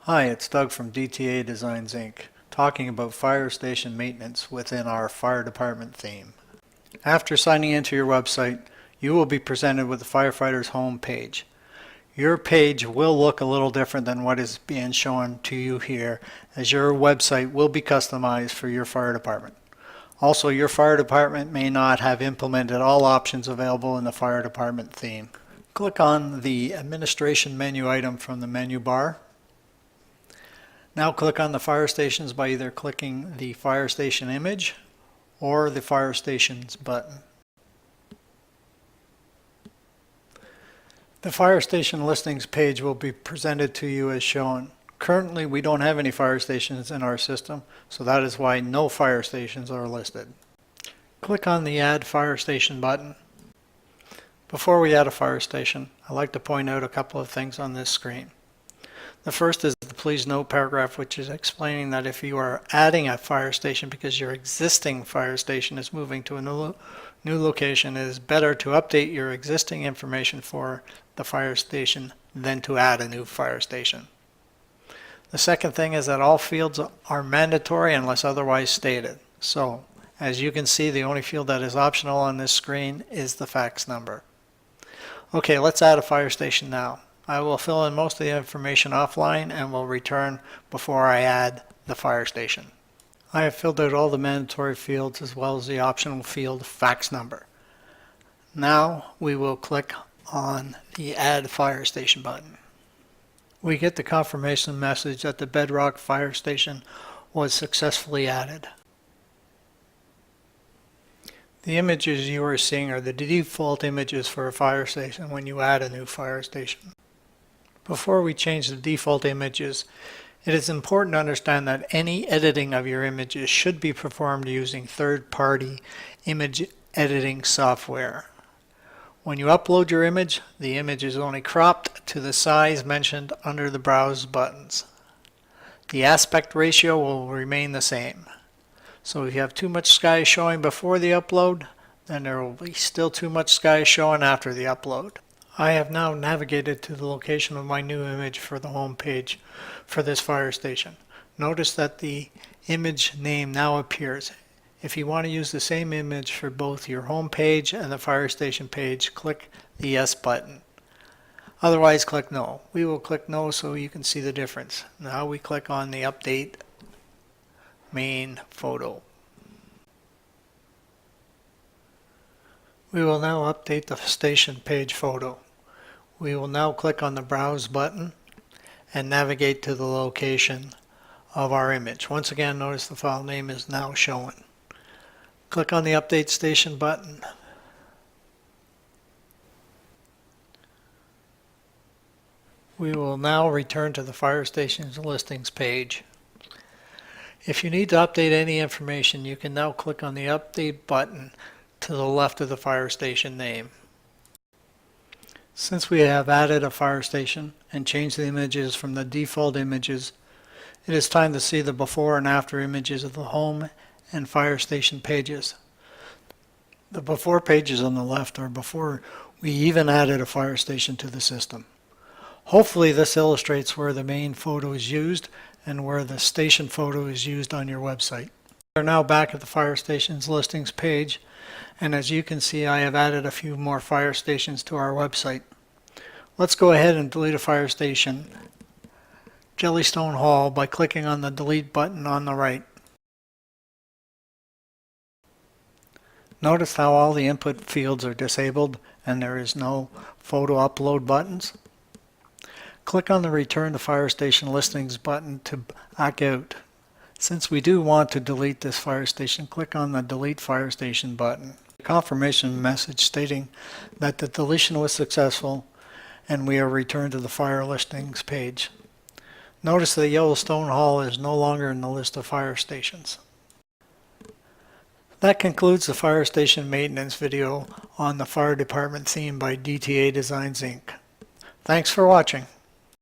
Hi, it's Doug from DTA Designs Inc. talking about fire station maintenance within our fire department theme. After signing into your website, you will be presented with the firefighter's home page. Your page will look a little different than what is being shown to you here, as your website will be customized for your fire department. Also, your fire department may not have implemented all options available in the fire department theme. Click on the administration menu item from the menu bar. Now click on the fire stations by either clicking the fire station image or the fire stations button. The fire station listings page will be presented to you as shown. Currently, we don't have any fire stations in our system, so that is why no fire stations are listed. Click on the Add Fire Station button. Before we add a fire station, I'd like to point out a couple of things on this screen. The first is the please note paragraph, which is explaining that if you are adding a fire station because your existing fire station is moving to a new location, it is better to update your existing information for the fire station than to add a new fire station. The second thing is that all fields are mandatory unless otherwise stated. So, as you can see, the only field that is optional on this screen is the fax number. Okay, let's add a fire station now. I will fill in most of the information offline and will return before I add the fire station. I have filled out all the mandatory fields as well as the optional field fax number. Now we will click on the Add Fire Station button. We get the confirmation message that the Bedrock Fire Station was successfully added. The images you are seeing are the default images for a fire station when you add a new fire station. Before we change the default images, it is important to understand that any editing of your images should be performed using third-party image editing software. When you upload your image, the image is only cropped to the size mentioned under the Browse buttons. The aspect ratio will remain the same. So if you have too much sky showing before the upload, then there will be still too much sky showing after the upload. I have now navigated to the location of my new image for the home page for this fire station. Notice that the image name now appears. If you want to use the same image for both your home page and the fire station page, click the Yes button. Otherwise, click No. We will click No so you can see the difference. Now we click on the Update Main Photo. We will now update the station page photo. We will now click on the Browse button and navigate to the location of our image. Once again, notice the file name is now shown. Click on the Update Station button. We will now return to the fire station's listings page. If you need to update any information, you can now click on the Update button to the left of the fire station name. Since we have added a fire station and changed the images from the default images, it is time to see the before and after images of the home and fire station pages. The before pages on the left are before we even added a fire station to the system. Hopefully this illustrates where the main photo is used and where the station photo is used on your website. We are now back at the fire station's listings page, and as you can see, I have added a few more fire stations to our website. Let's go ahead and delete a fire station, Jellystone Hall, by clicking on the Delete button on the right. Notice how all the input fields are disabled and there is no photo upload buttons. Click on the Return to Fire Station Listings button to back out. Since we do want to delete this fire station, click on the Delete Fire Station button. A confirmation message stating that the deletion was successful and we are returned to the fire listings page. Notice that Yellowstone Hall is no longer in the list of fire stations. That concludes the fire station maintenance video on the fire department theme by DTA Designs Inc. Thanks for watching.